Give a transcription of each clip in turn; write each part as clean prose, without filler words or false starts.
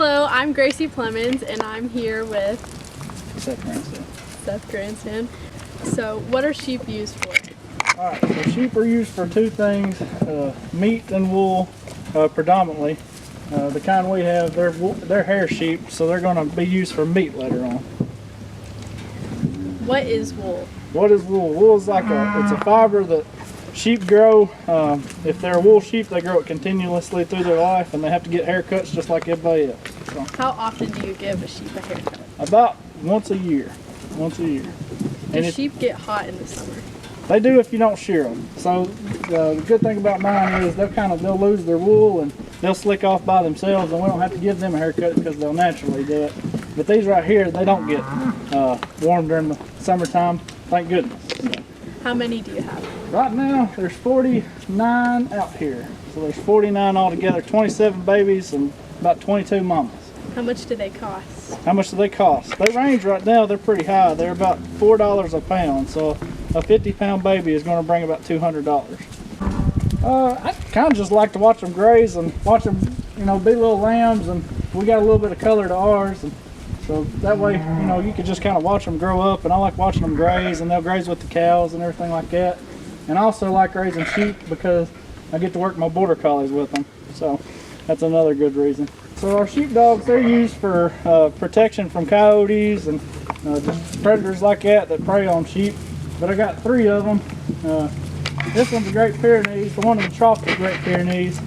Hello, I'm Gracie Plemons, and I'm here with Seth Grandstand. So, what are sheep used for? Alright, so sheep are used for two things, meat and wool predominantly. The kind we have, they're hair sheep, so they're going to be used for meat later on. What is wool? What is wool? Wool is like it's a fiber that sheep grow. If they're wool sheep, they grow it continuously through their life, and they have to get haircuts just like everybody else. So, how often do you give a sheep a haircut? about once a year. Do sheep get hot in the summer? They do if you don't shear them. So the good thing about mine is they'll lose their wool and they'll slick off by themselves, and we don't have to give them a haircut because they'll naturally do it. But these right here, they don't get warm during the summertime, thank goodness. So, how many do you have? right now, there's 49 out here. So there's 49 altogether, 27 babies and about 22 mamas. How much do they cost? How much do they cost? They range right now, they're pretty high. They're about $4 a pound. So a 50-pound baby is going to bring about $200. I kind of just like to watch them graze and watch them, be little lambs, and we got a little bit of color to ours, and so that way, you can just kind of watch them grow up, and I like watching them graze, and they'll graze with the cows and everything like that. And I also like raising sheep because I get to work my border collies with them, so that's another good reason. So our sheepdogs, they're used for protection from coyotes and just predators like that prey on sheep. But I got 3 of them. This one's a Great Pyrenees. The one in the trough is a Great Pyrenees.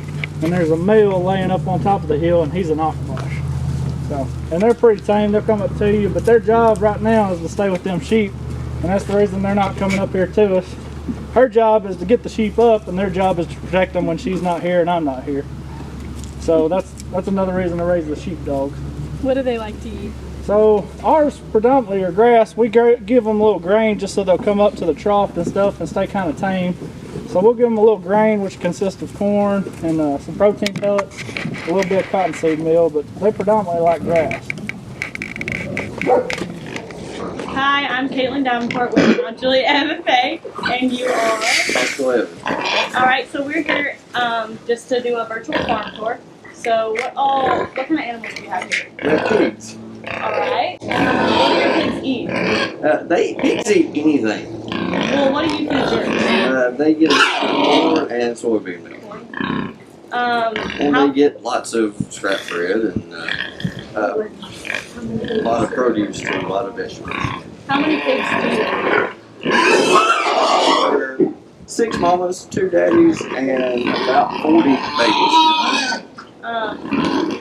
And there's a male laying up on top of the hill, and he's an oxbosh. So, and they're pretty tame. They'll come up to you, but their job right now is to stay with them sheep. And that's the reason they're not coming up here to us. Her job is to get the sheep up, and their job is to protect them when she's not here and I'm not here. So that's another reason to raise the sheepdogs. What do they like to eat? So ours predominantly are grass. We give them a little grain just so they'll come up to the trough and stuff and stay kind of tame. So we'll give them a little grain, which consists of corn and some protein pellets, a little bit of cottonseed meal, but they predominantly like grass. Hi, I'm Caitlin Davenport with Aunt Julia FFA, and you are? Michael Evans. All right, so we're here just to do a virtual farm tour. So what kind of animals do you have here? We have pigs. All right. What do your pigs eat? Pigs eat anything. Well, what do you feed yours? They get corn and soybean meal. And they get lots of scrap bread and a lot of produce too, a lot of vegetables. How many pigs do you have? 6 mamas, 2 daddies, and about 40 babies.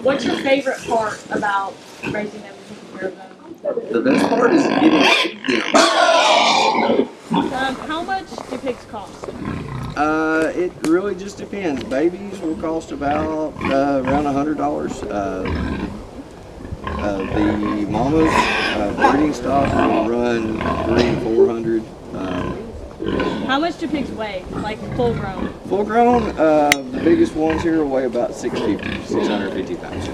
What's your favorite part about raising them and taking care of them? The best part is getting them. How much do pigs cost? It really just depends. Babies will cost about around $100. The mamas, breeding stock will run $300 to $400. How much do pigs weigh, like full grown? Full grown, the biggest ones here will weigh about 650 pounds.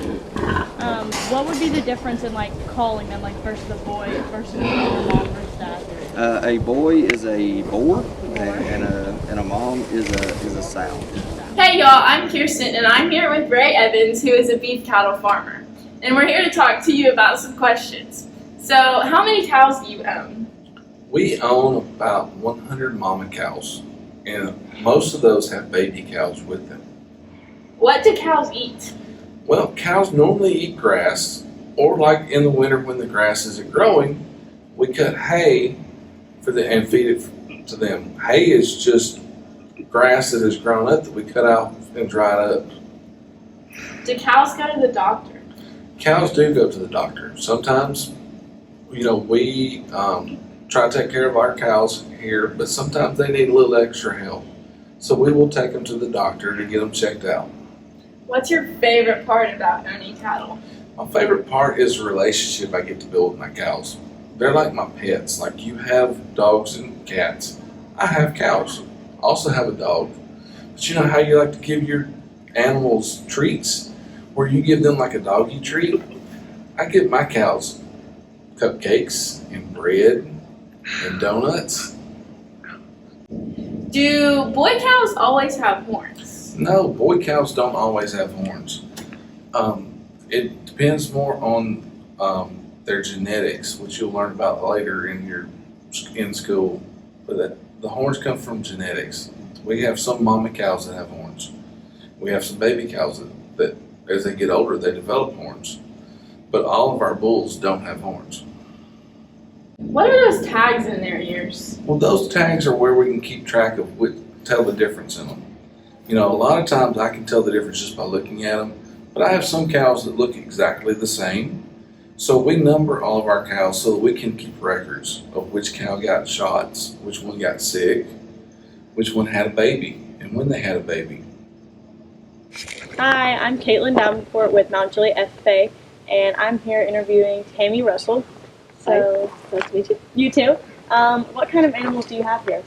What would be the difference in calling them, versus a boy versus a mom versus dad? A boy is a boar, and a mom is a sow. Hey y'all, I'm Kirsten, and I'm here with Ray Evans, who is a beef cattle farmer. And we're here to talk to you about some questions. So, how many cows do you own? We own about 100 mama cows, and most of those have baby cows with them. What do cows eat? Well, cows normally eat grass, or like in the winter when the grass isn't growing, we cut hay and feed it to them. Hay is just grass that has grown up that we cut out and dried up. Do cows go to the doctor? Cows do go to the doctor. Sometimes, we try to take care of our cows here, but sometimes they need a little extra help. So we will take them to the doctor to get them checked out. What's your favorite part about owning cattle? My favorite part is the relationship I get to build with my cows. They're like my pets. Like you have dogs and cats. I have cows. I also have a dog. But you know how you like to give your animals treats? Where you give them like a doggy treat? I give my cows cupcakes and bread and donuts. Do boy cows always have horns? No, boy cows don't always have horns. It depends more on their genetics, which you'll learn about later in school. But the horns come from genetics. We have some mama cows that have horns. We have some baby cows that as they get older, they develop horns. But all of our bulls don't have horns. What are those tags in their ears? Well, those tags are where we can keep track of tell the difference in them. You know, a lot of times I can tell the difference just by looking at them, but I have some cows that look exactly the same. So we number all of our cows so that we can keep records of which cow got shots, which one got sick, which one had a baby, and when they had a baby. Hi, I'm Caitlin Davenport with Mount Juliet FFA, and I'm here interviewing Tammy Russell. So, Nice to meet you. you too. What kind of animals do you have here?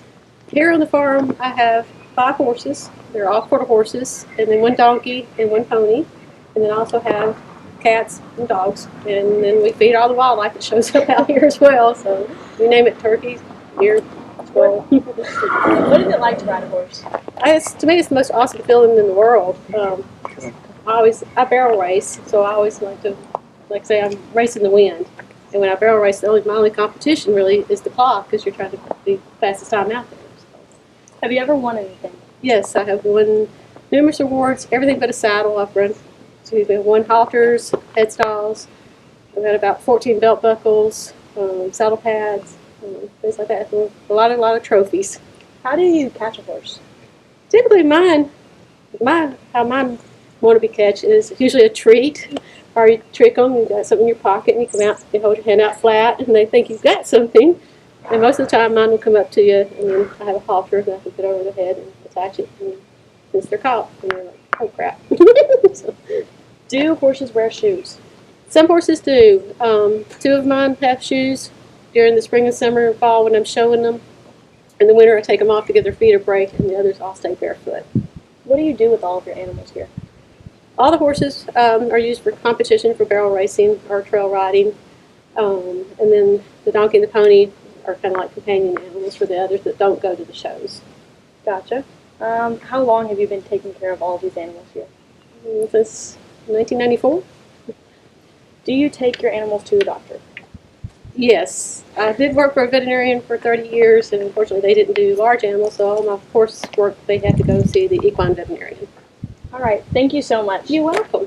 Here on the farm, I have 5 horses. They're all quarter horses, and then 1 donkey and 1 pony. And then I also have cats and dogs. And then we feed all the wildlife that shows up out here as well. So we name it turkeys, deer, squirrel. What is it like to ride a horse? To me, it's the most awesome feeling in the world. I barrel race, so I always like to, like say, I'm racing the wind. And when I barrel race, my only competition really is the clock, because you're trying to be the fastest time out there. So. Have you ever won anything? Yes, I have won numerous awards, everything but a saddle. I've won halters, headstalls. I've had about 14 belt buckles, saddle pads, things like that. A lot of trophies. How do you catch a horse? Typically how mine want to be catch is usually a treat, or you trick them, you got something in your pocket, and you come out, you hold your hand out flat, and they think you've got something. And most of the time, mine will come up to you, and then I have a halter that I can put over their head and attach it, and since they're caught, and they're like, oh crap. So, Do horses wear shoes? some horses do. 2 of mine have shoes during the spring and summer and fall when I'm showing them. In the winter, I take them off to give their feet a break, and the others all stay barefoot. What do you do with all of your animals here? All the horses are used for competition for barrel racing or trail riding. And then the donkey and the pony are kind of like companion animals for the others that don't go to the shows. Gotcha. How long have you been taking care of all of these animals here? Since 1994? Do you take your animals to the doctor? Yes. I did work for a veterinarian for 30 years, and unfortunately they didn't do large animals, so all my horse work, they had to go see the equine veterinarian. All right. Thank you so much. You're welcome.